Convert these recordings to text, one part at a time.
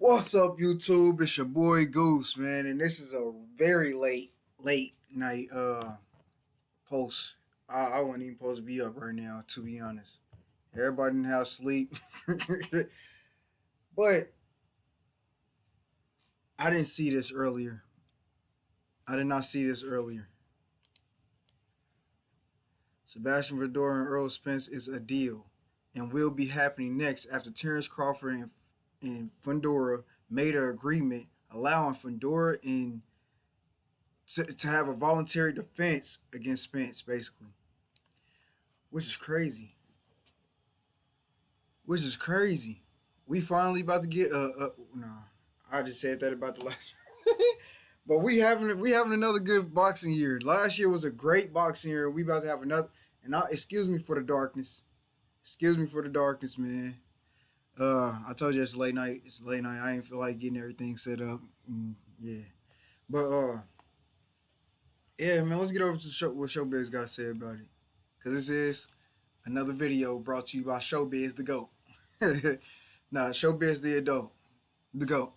What's up, YouTube? It's your boy Goose, man, and this is a very late night post. I wasn't even supposed to be up right now, to be honest. Everybody didn't have sleep, but I didn't see this earlier. I did not see this earlier. Sebastian Fundora and Errol Spence is a deal, and will be happening next after Terrence Crawford and Fundora made an agreement allowing Fundora to have a voluntary defense against Spence, basically, which is crazy. We finally about to get no, I just said that about the last. But we having another good boxing year. Last year was a great boxing year. We about to have another. And excuse me for the darkness. Excuse me for the darkness, man. I told you it's late night. It's late night. I ain't feel like getting everything set up. Yeah, but yeah, man. Let's get over to what Showbiz got to say about it. Cause this is another video brought to you by Showbiz the GOAT. Nah, Showbiz the adult, the GOAT.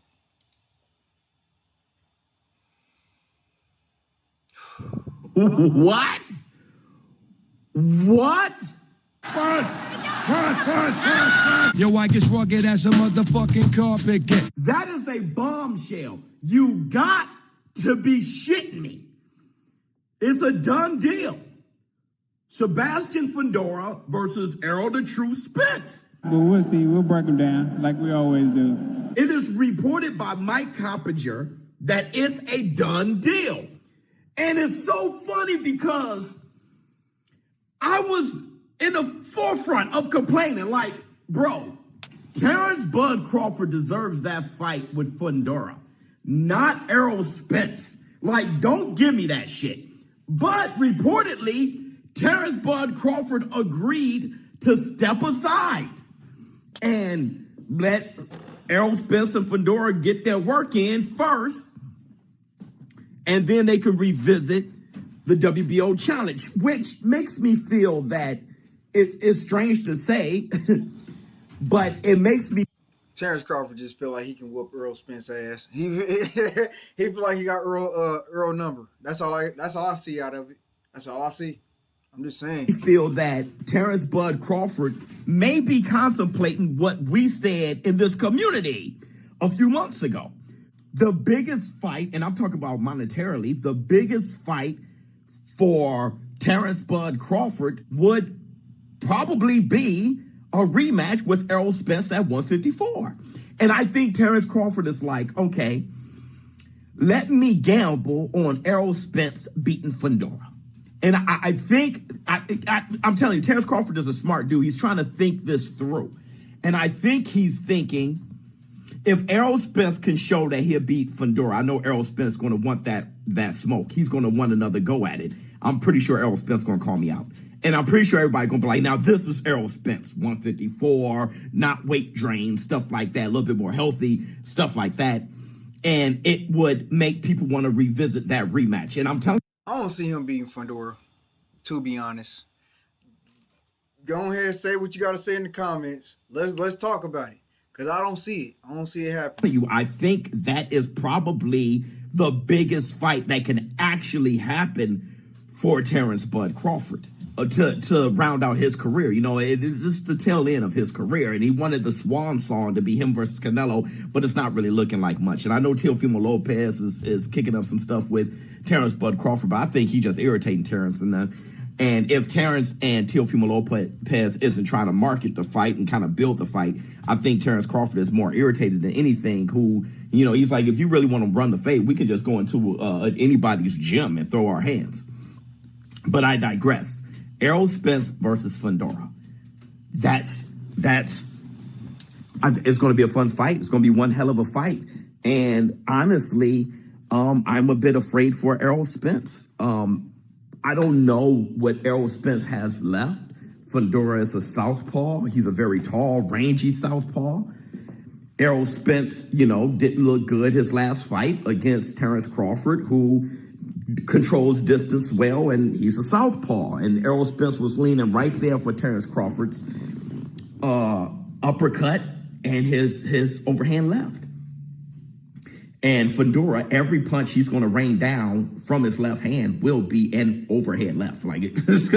What? What? Yo, I get rugged as a motherfucking carpet get. That is a bombshell. You got to be shitting me. It's a done deal. Sebastian Fundora versus Errol the True Spence. But we'll see. We'll break them down like we always do. It is reported by Mike Coppinger that it's a done deal. And it's so funny because I was in the forefront of complaining, like, bro, Terrence Bud Crawford deserves that fight with Fundora, not Errol Spence. Like, don't give me that shit. But reportedly, Terrence Bud Crawford agreed to step aside and let Errol Spence and Fundora get their work in first, and then they can revisit the WBO challenge, which makes me feel that it's strange to say, but it makes me. Terrence Crawford just feel like he can whoop Errol Spence's ass. He feel like he got Errol number. That's all I see out of it. That's all I see. I'm just saying. I feel that Terrence Bud Crawford may be contemplating what we said in this community a few months ago. The biggest fight, and I'm talking about monetarily, the biggest fight for Terrence Bud Crawford would probably be a rematch with Errol Spence at 154. And I think Terrence Crawford is like, okay, let me gamble on Errol Spence beating Fundora. And I'm telling you, Terrence Crawford is a smart dude. He's trying to think this through. And I think he's thinking, if Errol Spence can show that he'll beat Fundora, I know Errol Spence is going to want that smoke. He's going to want another go at it. I'm pretty sure Errol Spence is going to call me out. And I'm pretty sure everybody's going to be like, now this is Errol Spence, 154, not weight drain, stuff like that, a little bit more healthy, stuff like that. And it would make people want to revisit that rematch. And I'm telling you, I don't see him beating Fundora, to be honest. Go ahead and say what you got to say in the comments. Let's talk about it. Because I don't see it. I don't see it happening. I think that is probably the biggest fight that can actually happen for Terrence Bud Crawford to round out his career. You know, it's the tail end of his career. And he wanted the swan song to be him versus Canelo, but it's not really looking like much. And I know Teofimo Lopez is kicking up some stuff with Terrence Bud Crawford, but I think he's just irritating Terrence. And if Terrence and Teofimo Lopez isn't trying to market the fight and kind of build the fight, I think Terrence Crawford is more irritated than anything. Who, you know, he's like, if you really want to run the fight, we can just go into anybody's gym and throw our hands. But I digress. Errol Spence versus Fundora. It's going to be a fun fight. It's going to be one hell of a fight. And honestly, I'm a bit afraid for Errol Spence. I don't know what Errol Spence has left. Fundora is a southpaw. He's a very tall, rangy southpaw. Errol Spence, you know, didn't look good his last fight against Terrence Crawford, who controls distance well, and he's a southpaw. And Errol Spence was leaning right there for Terrence Crawford's uppercut and his overhand left. And Fundora, every punch he's going to rain down from his left hand will be an overhead left, like it, because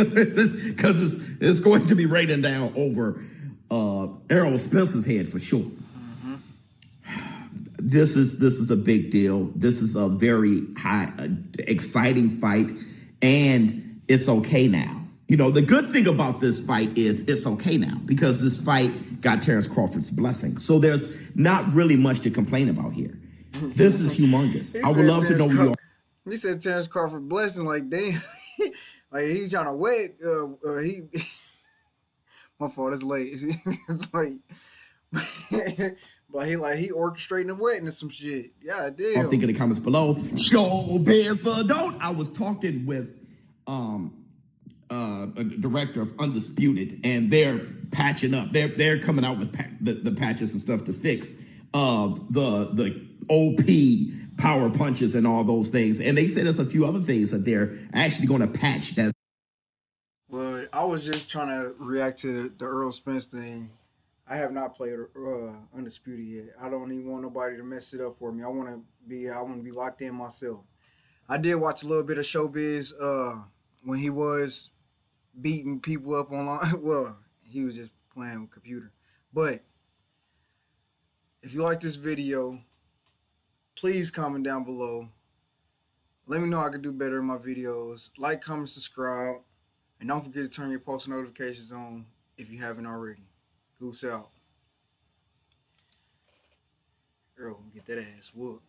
it's going to be raining down over Errol Spence's head for sure. This is a big deal. This is a very exciting fight, and it's okay now. You know, the good thing about this fight is it's okay now because this fight got Terrence Crawford's blessing. So there's not really much to complain about here. This is humongous. I would love to know your. He said Terrence Crawford blessing, like damn, like he's trying to wet. He, my fault. It's late. It's late. But he orchestrating the wetness some shit. Yeah, damn. I'll think in the comments below. Show biz for don't. I was talking with a director of Undisputed, and they're patching up. They're coming out with the patches and stuff to fix the OP power punches and all those things. And they said there's a few other things that they're actually going to patch. That. Well, I was just trying to react to the Errol Spence thing. I have not played Undisputed yet. I don't even want nobody to mess it up for me. I want to be locked in myself. I did watch a little bit of Showbiz when he was beating people up online. Well, he was just playing with computer. But if you like this video, please comment down below. Let me know I can do better in my videos. Like, comment, subscribe. And don't forget to turn your post notifications on if you haven't already. Goose out. Errol, get that ass whooped.